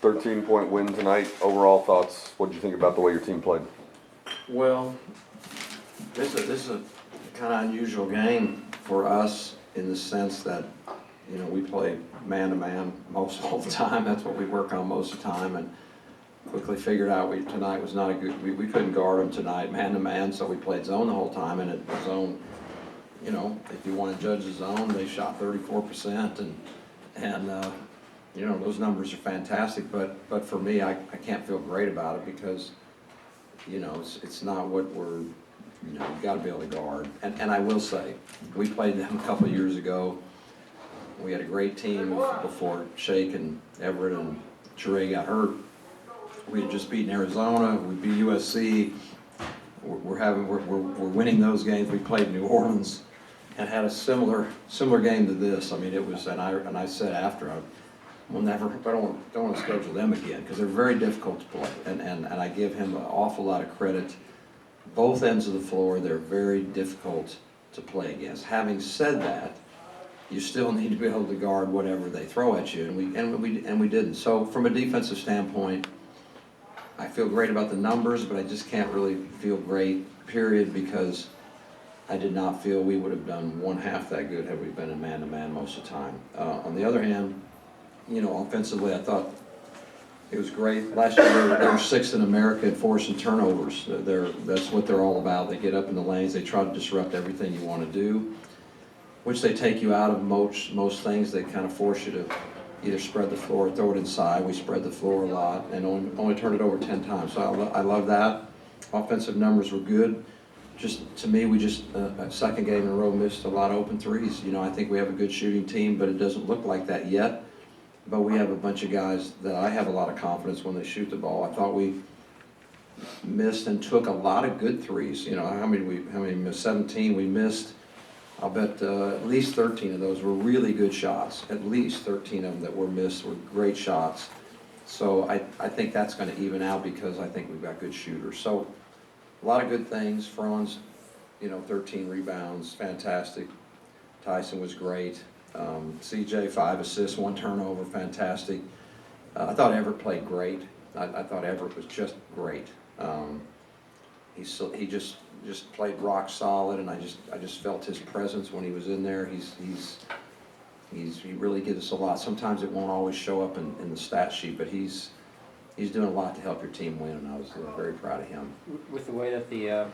13-point win tonight. Overall thoughts, what did you think about the way your team played? Well, this is a kind of unusual game for us in the sense that, you know, we play man-to-man most all the time. That's what we work on most of the time, and quickly figured out tonight was not a good, we couldn't guard them tonight man-to-man, so we played zone the whole time, and at the zone, you know, if you want to judge the zone, they shot 34%, and you know, those numbers are fantastic, but for me, I can't feel great about it because, you know, it's not what we're, you know, you've got to be able to guard. And I will say, we played them a couple of years ago. We had a great team before Shake and Everett and Chere got hurt. We had just beaten Arizona, we beat USC. We're winning those games. We played New Orleans and had a similar game to this. I mean, it was, and I said after, I don't want to schedule them again because they're very difficult to play. And I give him an awful lot of credit. Both ends of the floor, they're very difficult to play against. Having said that, you still need to be able to guard whatever they throw at you, and we didn't. So from a defensive standpoint, I feel great about the numbers, but I just can't really feel great, period, because I did not feel we would have done one half that good had we been in man-to-man most of the time. On the other hand, you know, offensively, I thought it was great. Last year, they were sixth in America at forcing turnovers. That's what they're all about. They get up in the lanes. They try to disrupt everything you want to do, which they take you out of most things. They kind of force you to either spread the floor or throw it inside. We spread the floor a lot and only turned it over 10 times. So I love that. Offensive numbers were good. Just to me, we just a second game in a row missed a lot of open threes. You know, I think we have a good shooting team, but it doesn't look like that yet. But we have a bunch of guys that I have a lot of confidence when they shoot the ball. I thought we missed and took a lot of good threes. You know, how many missed? 17 we missed. I'll bet at least 13 of those were really good shots. At least 13 of them that were missed were great shots. So I think that's going to even out because I think we've got good shooters. So a lot of good things. Franz, you know, 13 rebounds, fantastic. Tyson was great. CJ, 5 assists, 1 turnover, fantastic. I thought Everett played great. I thought Everett was just great. He just played rock solid, and I just felt his presence when he was in there. He really gives us a lot. Sometimes it won't always show up in the stat sheet, but he's doing a lot to help your team win, and I was very proud of him. With the way that the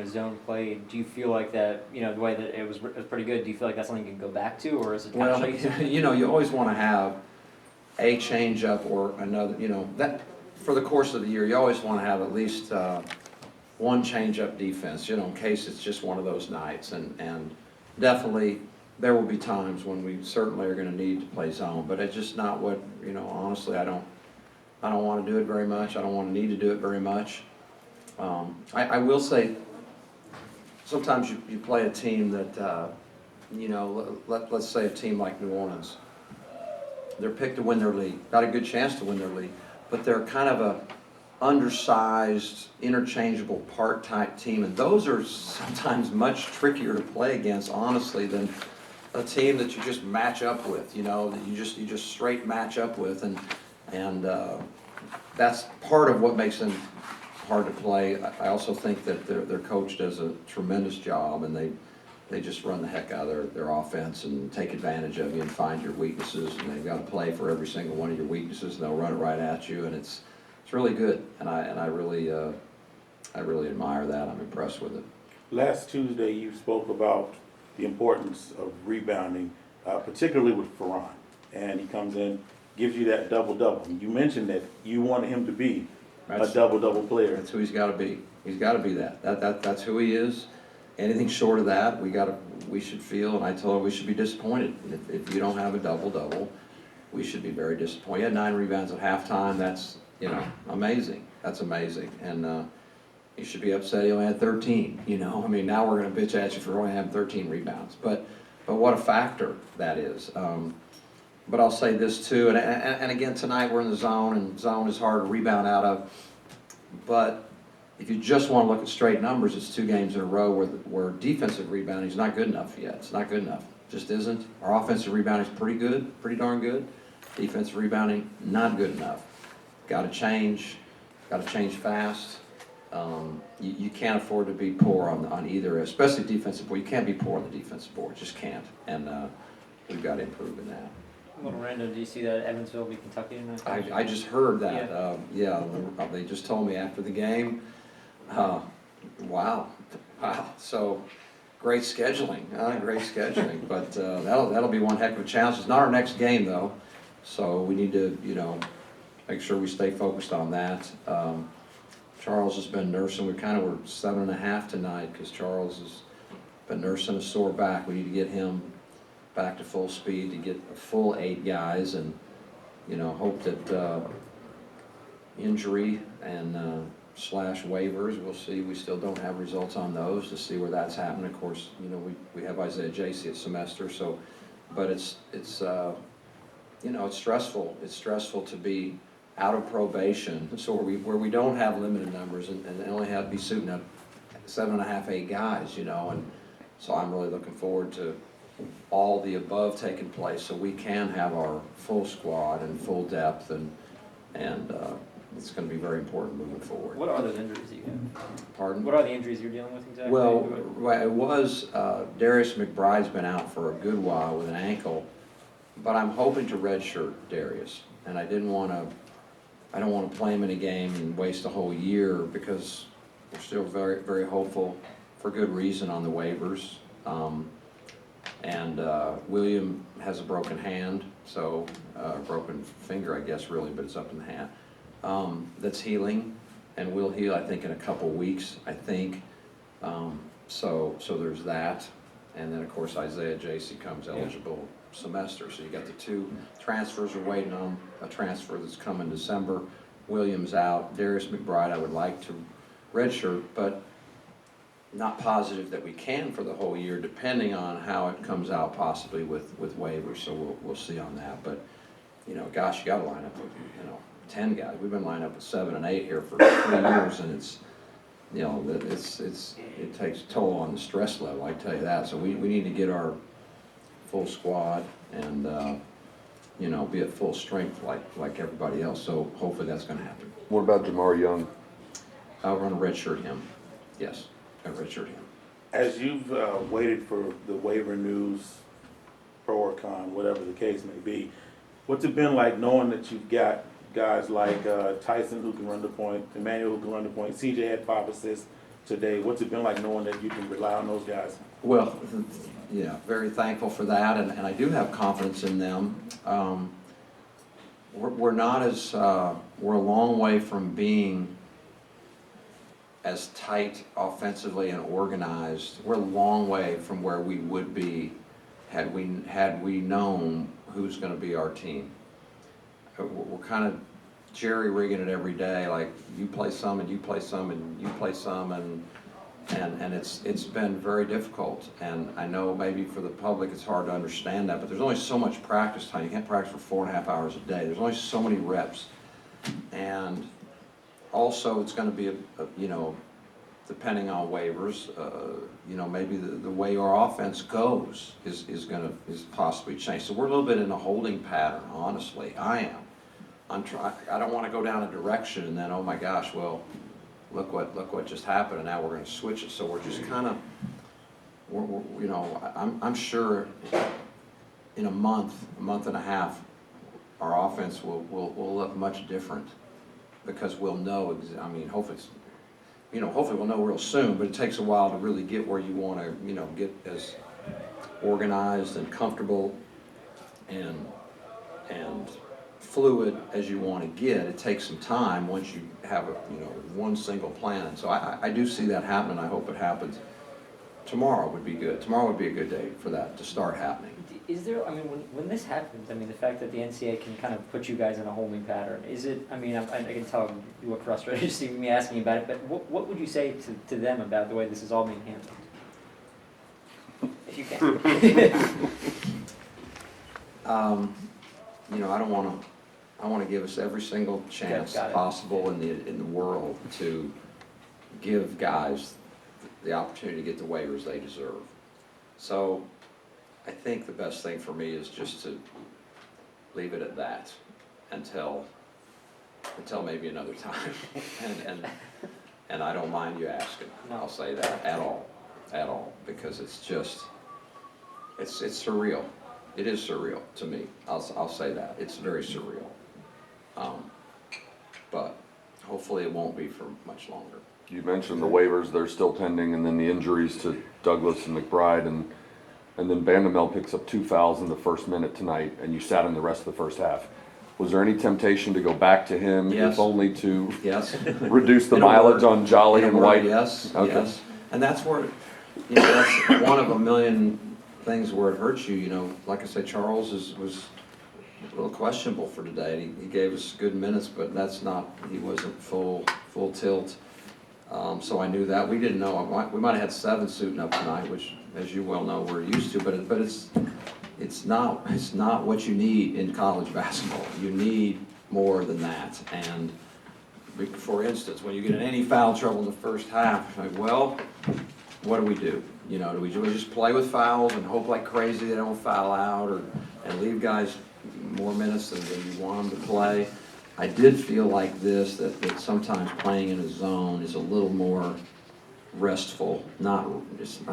zone played, do you feel like that, you know, the way that it was pretty good, do you feel like that's something you can go back to, or is it kind of shaky? You know, you always want to have a change up or another, you know, that for the course of the year, you always want to have at least one change up defense, you know, in case it's just one of those nights. And definitely there will be times when we certainly are going to need to play zone, but it's just not what, you know, honestly, I don't want to do it very much. I don't want to need to do it very much. I will say, sometimes you play a team that, you know, let's say a team like New Orleans. They're picked to win their league, got a good chance to win their league, but they're kind of a undersized, interchangeable part-type team, and those are sometimes much trickier to play against, honestly, than a team that you just match up with, you know, that you just straight match up with, and that's part of what makes them hard to play. I also think that their coach does a tremendous job, and they just run the heck out of their offense and take advantage of you and find your weaknesses, and they've got to play for every single one of your weaknesses, and they'll run it right at you, and it's really good, and I really admire that. I'm impressed with it. Last Tuesday, you spoke about the importance of rebounding, particularly with Ferran, and he comes in, gives you that double-double. You mentioned that you wanted him to be a double-double player. That's who he's got to be. He's got to be that. That's who he is. Anything short of that, we should feel, and I told him we should be disappointed. If you don't have a double-double, we should be very disappointed. He had 9 rebounds at halftime. That's, you know, amazing. That's amazing. And you should be upset he only had 13, you know. I mean, now we're going to bitch at you for only having 13 rebounds. But what a factor that is. But I'll say this too, and again, tonight we're in the zone, and zone is hard to rebound out of. But if you just want to look at straight numbers, it's 2 games in a row where defensive rebounding is not good enough yet. It's not good enough. Just isn't. Our offensive rebounding is pretty good, pretty darn good. Defensive rebounding, not good enough. Got to change fast. You can't afford to be poor on either, especially defensive board. You can't be poor on the defensive board, just can't. And we've got to improve in that. Little random, do you see that Evansville beat Kentucky tonight? I just heard that. Yeah, they just told me after the game. Wow. So great scheduling, But that'll be one heck of a challenge. It's not our next game though, so we need to make sure we stay focused on that. Charles has been nursing. We kind of were 7.5 tonight because Charles has been nursing a sore back. We need to get him back to full speed to get a full 8 guys, and hope that injury and slash waivers, we'll see. We still don't have results on those to see where that's happening. Of course, we have Isaiah Jacey at semester, so, but it's stressful. It's stressful to be out of probation, so where we don't have limited numbers and only have to be suiting up 7.5, 8 guys, and so I'm really looking forward to all the above taking place so we can have our full squad and full depth, and it's going to be very important moving forward. What are those injuries that you have? Pardon? What are the injuries you're dealing with exactly? Well, it was Darius McBride's been out for a good while with an ankle, but I'm hoping to redshirt Darius, and I don't want to play him in a game and waste a whole year because we're still very, very hopeful for good reason on the waivers. William has a broken hand, so broken finger, I guess, really, but it's up in the hand. That's healing, and will heal, I think, in a couple weeks, I think. So there's that. And then, of course, Isaiah Jacey comes eligible semester. So you got the 2 transfers. We're waiting on a transfer that's coming December. Williams out. Darius McBride, I would like to redshirt, but not positive that we can for the whole year, depending on how it comes out possibly with waivers. So we'll see on that. But, gosh, you got to line up with, 10 guys. We've been lined up with 7 and 8 here for 3 years, and it's, it takes a toll on the stress level, I tell you that. So we need to get our full squad and, be at full strength like everybody else. So hopefully that's going to happen. What about Jamar Young? We're going to redshirt him. Yes, redshirt him. As you've waited for the waiver news, pro or con, whatever the case may be, what's it been like knowing that you've got guys like Tyson who can run the point, Emmanuel who can run the point, CJ had 5 assists today. What's it been like knowing that you can rely on those guys? Well, yeah, very thankful for that, and I do have confidence in them. We're not as, we're a long way from being as tight offensively and organized. We're a long way from where we would be had we known who's going to be our team. We're kind of jerry-rigging it every day, like you play some and you play some and you play some, and it's been very difficult. And I know maybe for the public it's hard to understand that, but there's only so much practice time. You can't practice for 4.5 hours a day. There's only so many reps. And also it's going to be, depending on waivers, maybe the way our offense goes is possibly changed. So we're a little bit in a holding pattern, honestly. I am. I don't want to go down a direction and then, oh my gosh, well, look what just happened, and now we're going to switch it. So we're just kind of, I'm sure in a month and a half, our offense will look much different because we'll know. Hopefully we'll know real soon, but it takes a while to really get where you want to, get as organized and comfortable and fluid as you want to get. It takes some time once you have one single plan. And so I do see that happening. I hope it happens. Tomorrow would be good. Tomorrow would be a good day for that to start happening. Is there, when this happens, the fact that the NCAA can kind of put you guys in a holding pattern, is it, I can tell you were frustrated just even me asking about it, but what would you say to them about the way this is all being handled? If you can. I want to give us every single chance possible in the world to give guys the opportunity to get the waivers they deserve. So I think the best thing for me is just to leave it at that until maybe another time. And I don't mind you asking, I'll say that, at all, because it's just, it's surreal. It is surreal to me, I'll say that, it's very surreal. But hopefully it won't be for much longer. You mentioned the waivers, they're still pending, and then the injuries to Douglas and McBride, and then Bandamel picks up 2 fouls in the first minute tonight, and you sat in the rest of the first half. Was there any temptation to go back to him, Yes. if only to Yes. reduce the In a mileage word. on Jolly In a and word, White? Yes, Okay. yes. And that's where, that's one of a million things where it hurts you, like I said, Charles was a little questionable for today. He gave us good minutes, but he wasn't full tilt. So I knew that. We didn't know, we might have had 7 suiting up tonight, which, as you well know, we're used to, but it's not what you need in college basketball. You need more than that. And for instance, when you get in any foul trouble in the first half, like, well, what do? Do we just play with fouls and hope like crazy they don't foul out, and leave guys more minutes than you want them to play? I did feel like this, that sometimes playing in a zone is a little more restful. I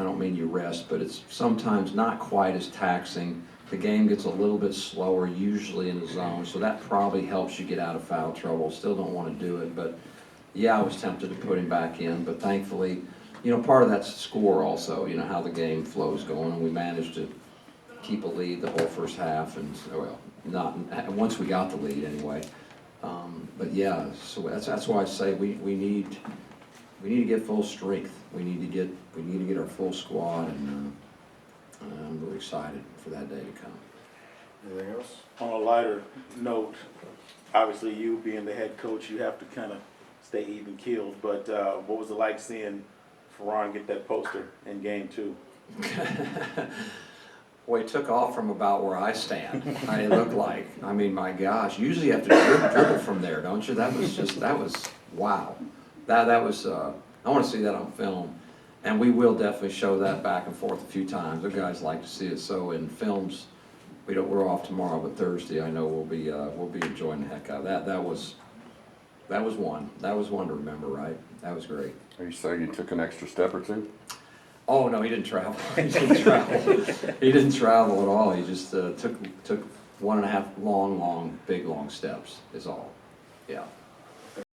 don't mean you rest, but it's sometimes not quite as taxing. The game gets a little bit slower usually in the zone, so that probably helps you get out of foul trouble. Still don't want to do it, but yeah, I was tempted to put him back in, but thankfully, part of that's score also, how the game flow's going, and we managed to keep a lead the whole first half, and once we got the lead anyway. But yeah, so that's why I say we need to get full strength. We need to get our full squad, and I'm really excited for that day to come. Anything else? On a lighter note, obviously you being the head coach, you have to kind of stay even keeled, but what was it like seeing Ferran get that poster in game 2? Well, he took off from about where I stand. It looked like, my gosh, usually you have to dribble from there, don't you? That was wow. That was, I want to see that on film. And we will definitely show that back and forth a few times. The guys like to see it. So in films, we're off tomorrow, but Thursday I know we'll be enjoying the heck out of that. That was one to remember, right? That was great. Are you saying you took an extra step or two? Oh, no, he didn't travel. He didn't travel at all. He just took 1.5 long steps is all. Yeah.